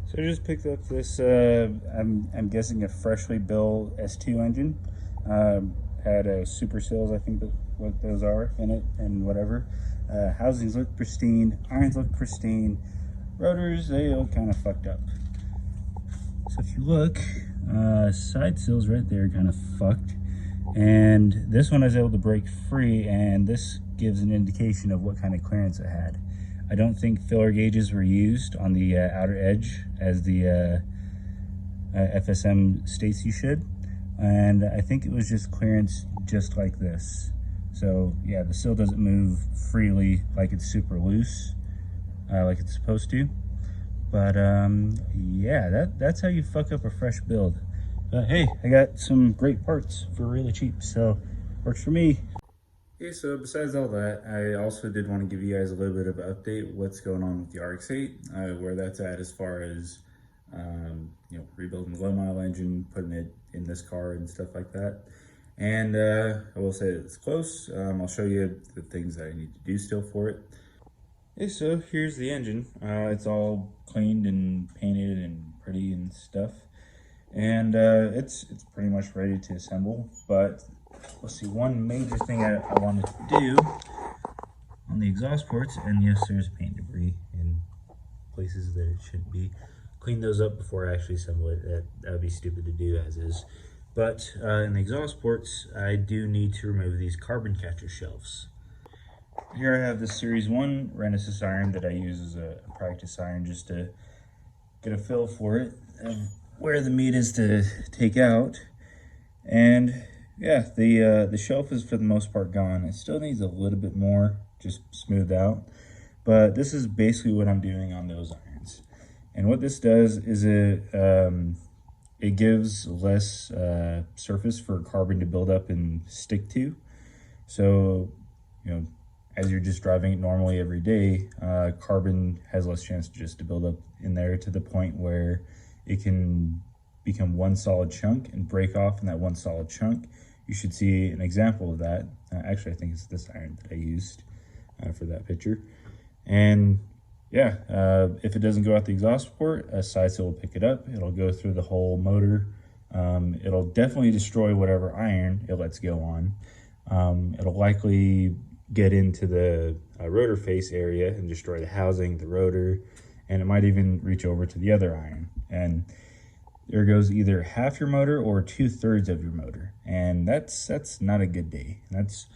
So I just picked up this, I'm guessing a freshly built S2 engine. Had super seals, I think what those are in it, and whatever. Housings look pristine, irons look pristine, rotors, they look kind of fucked up. So if you look, side seals right there kind of fucked. And this one I was able to break free, and this gives an indication of what kind of clearance it had. I don't think filler gauges were used on the outer edge as the FSM states you should. And I think it was just clearance just like this. So yeah, the seal doesn't move freely like it's super loose, like it's supposed to. But yeah, that's how you fuck up a fresh build. But hey, I got some great parts for really cheap, so works for me. Okay, so besides all that, I also did want to give you guys a little bit of an update what's going on with the RX-8, where that's at as far as rebuilding the low mile engine, putting it in this car and stuff like that. And I will say it's close. I'll show you the things that I need to do still for it. Okay, so here's the engine. It's all cleaned and painted and pretty and stuff. And it's pretty much ready to assemble, but let's see, one major thing I wanted to do on the exhaust ports, and yes, there's paint debris in places that it shouldn't be. Clean those up before I actually assemble it. That would be stupid to do as is. But in the exhaust ports, I do need to remove these carbon catcher shelves. Here I have the Series 1 Renesis iron that I use as a practice iron just to get a feel for it and where the meat is to take out. And yeah, the shelf is for the most part gone. It still needs a little bit more, just smoothed out. But this is basically what I'm doing on those irons. And what this does is it gives less surface for carbon to build up and stick to. So, as you're just driving it normally every day, carbon has less chance just to build up in there to the point where it can become one solid chunk and break off in that one solid chunk. You should see an example of that. Actually, I think it's this iron that I used for that picture. And yeah, if it doesn't go out the exhaust port, a side seal will pick it up. It'll go through the whole motor. It'll definitely destroy whatever iron it lets go on. It'll likely get into the rotor face area and destroy the housing, the rotor, and it might even reach over to the other iron. And there goes either half your motor or 2/3 of your motor. And that's not a good day. That's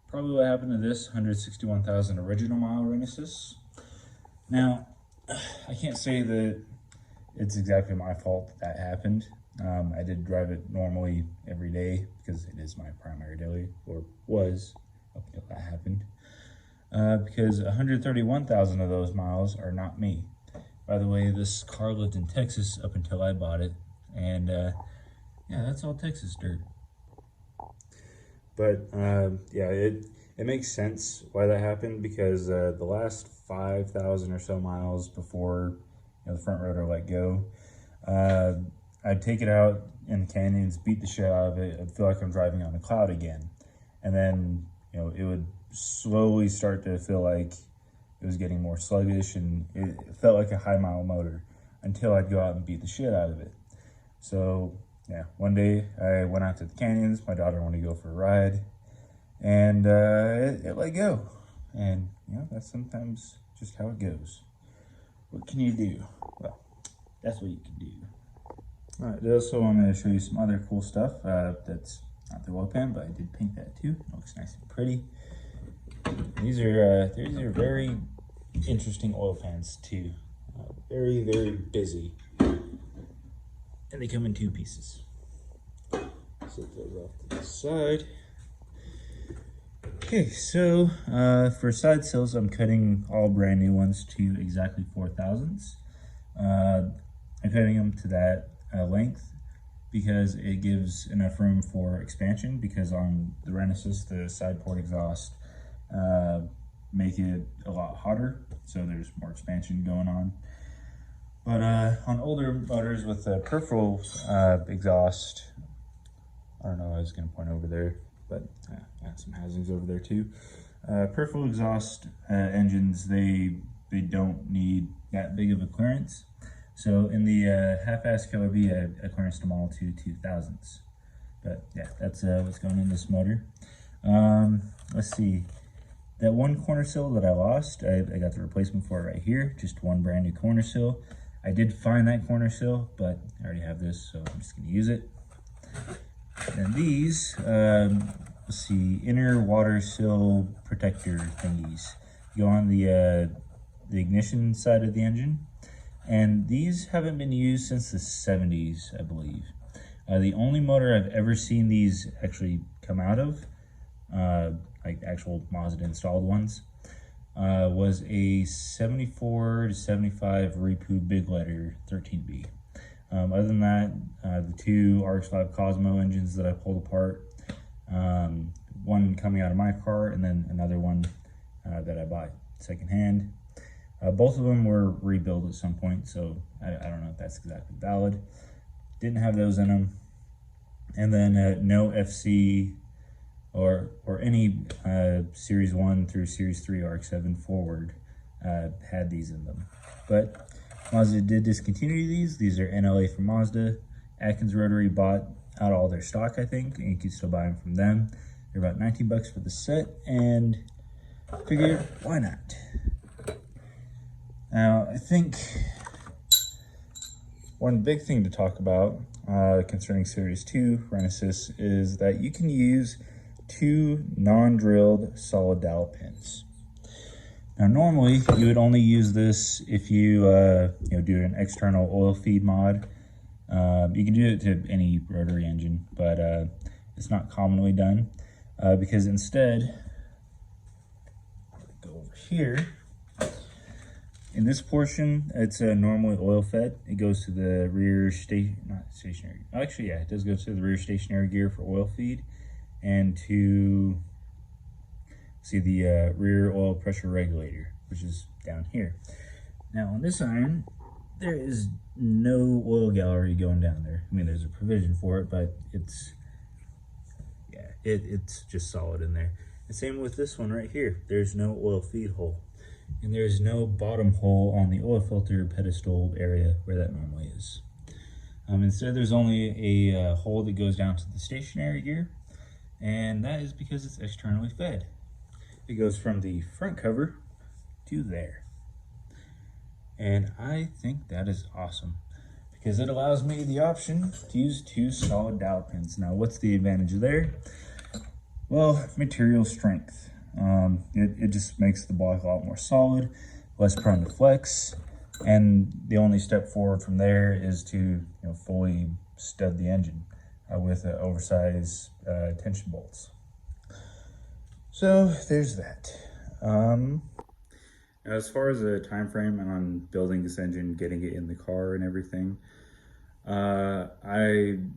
probably what happened to this 161,000 original mile Renesis. Now, I can't say that it's exactly my fault that happened. I did drive it normally every day because it is my primary daily, or was up until that happened. Because 131,000 of those miles are not me. By the way, this car lived in Texas up until I bought it. And yeah, that's all Texas dirt. But yeah, it makes sense why that happened, because the last 5,000 or so miles before the front rotor let go, I'd take it out in the canyons, beat the shit out of it. I'd feel like I'm driving on a cloud again. And then, it would slowly start to feel like it was getting more sluggish, and it felt like a high mile motor until I'd go out and beat the shit out of it. So yeah, one day I went out to the canyons. My daughter wanted to go for a ride, and it let go. And that's sometimes just how it goes. What can you do? Well, that's what you can do. All right, also I'm going to show you some other cool stuff. That's not the oil pan, but I did paint that too. It looks nice and pretty. These are very interesting oil pans too. Very, very busy. And they come in 2 pieces. Set those off to the side. Okay, so for side seals, I'm cutting all brand new ones to exactly 4/1000. I'm cutting them to that length because it gives enough room for expansion, because on the Renesis, the side port exhaust make it a lot hotter, so there's more expansion going on. But on older motors with the peripheral exhaust, I don't know, I was going to point over there, but got some housings over there too. Peripheral exhaust engines, they don't need that big of a clearance. So in the half-ass Killer B, I clearanced them all to 2000s. But yeah, that's what's going in this motor. Let's see. That one corner sill that I lost, I got the replacement for it right here. Just one brand new corner sill. I did find that corner sill, but I already have this, so I'm just going to use it. And these, let's see, inner water sill protector thingies go on the ignition side of the engine. And these haven't been used since the 70s, I believe. The only motor I've ever seen these actually come out of, like actual Mazda installed ones, was a 74 to 75 Repu Big Letter 13B. Other than that, the two RX-5 Cosmo engines that I pulled apart, one coming out of my car and then another one that I bought secondhand. Both of them were rebuilt at some point, so I don't know if that's exactly valid. Didn't have those in them. And then no FC or any Series 1 through Series 3 RX-7 forward had these in them. But Mazda did discontinue these. These are NLA from Mazda. Atkins Rotary bought out all their stock, I think, and you can still buy them from them. They're about 19 bucks for the set, and figured, why not? Now, I think one big thing to talk about concerning Series 2 Renesis is that you can use 2 non-drilled solid dowel pins. Now, normally you would only use this if you do an external oil feed mod. You can do it to any rotary engine, but it's not commonly done because instead, go over here. In this portion, it's normally oil fed. It goes to the rear not stationary. Actually, yeah, it does go to the rear stationary gear for oil feed, and to see the rear oil pressure regulator, which is down here. Now on this iron, there is no oil gallery going down there. I mean, there's a provision for it, but it's just solid in there. The same with this one right here. There's no oil feed hole. And there's no bottom hole on the oil filter pedestal area where that normally is. Instead, there's only a hole that goes down to the stationary gear, and that is because it's externally fed. It goes from the front cover to there. And I think that is awesome because it allows me the option to use 2 solid dowel pins. Now, what's the advantage there? Well, material strength. It just makes the block a lot more solid, less prone to flex, and the only step forward from there is to fully stud the engine with oversized tension bolts. So there's that. As far as the time frame on building this engine, getting it in the car and everything, I'm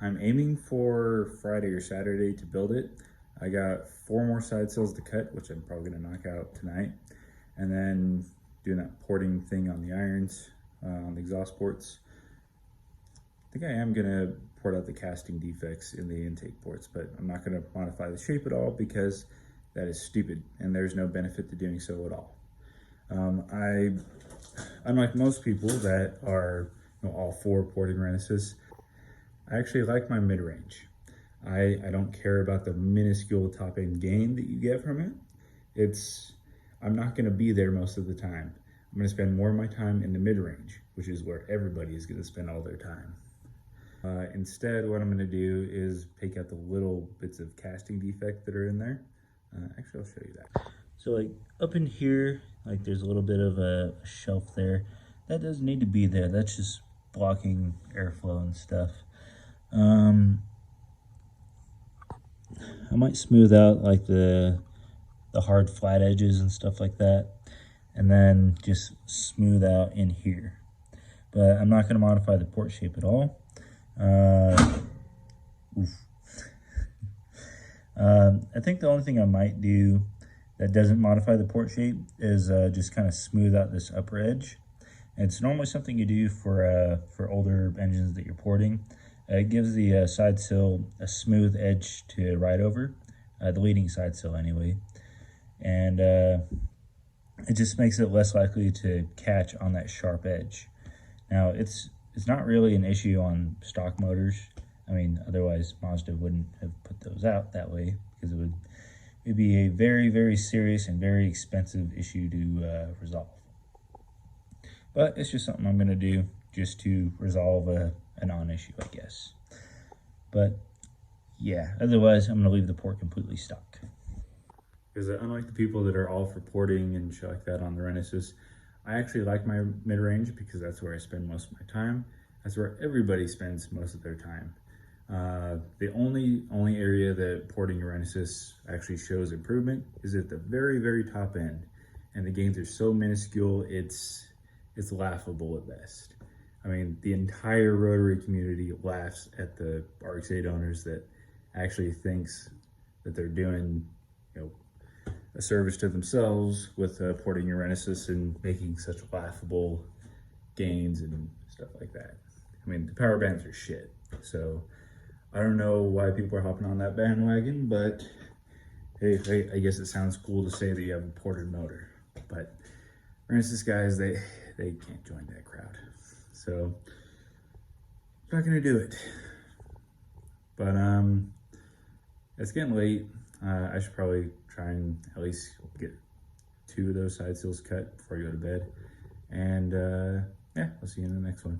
aiming for Friday or Saturday to build it. I got 4 more side sills to cut, which I'm probably going to knock out tonight, and then doing that porting thing on the irons, on the exhaust ports. I think I am going to port out the casting defects in the intake ports, but I'm not going to modify the shape at all because that is stupid and there's no benefit to doing so at all. Unlike most people that are all for porting Renesis, I actually like my mid-range. I don't care about the minuscule top end gain that you get from it. I'm not going to be there most of the time. I'm going to spend more of my time in the mid-range, which is where everybody is going to spend all their time. Instead, what I'm going to do is take out the little bits of casting defect that are in there. Actually, I'll show you that. So like up in here, like there's a little bit of a shelf there. That doesn't need to be there. That's just blocking airflow and stuff. I might smooth out like the hard flat edges and stuff like that, and then just smooth out in here. But I'm not going to modify the port shape at all. I think the only thing I might do that doesn't modify the port shape is just kind of smooth out this upper edge. And it's normally something you do for older engines that you're porting. It gives the side sill a smooth edge to ride over, the leading side sill anyway. And it just makes it less likely to catch on that sharp edge. Now it's not really an issue on stock motors. I mean, otherwise Mazda wouldn't have put those out that way, because it'd be a very, very serious and very expensive issue to resolve. But it's just something I'm going to do just to resolve a non-issue, I guess. But yeah, otherwise I'm going to leave the port completely stuck. Because unlike the people that are all for porting and shit like that on the Renesis, I actually like my mid-range because that's where I spend most of my time. That's where everybody spends most of their time. The only area that porting a Renesis actually shows improvement is at the very, very top end. And the gains are so minuscule, it's laughable at best. I mean, the entire rotary community laughs at the RX-8 owners that actually thinks that they're doing, a service to themselves with porting your Renesis and making such laughable gains and stuff like that. I mean, the power bands are shit. So I don't know why people are hopping on that bandwagon, but hey, I guess it sounds cool to say that you have a ported motor. But Renesis guys, they can't join that crowd. So I'm not gonna do it. But it's getting late. I should probably try and at least get 2 of those side seals cut before I go to bed. And yeah, I'll see you in the next one.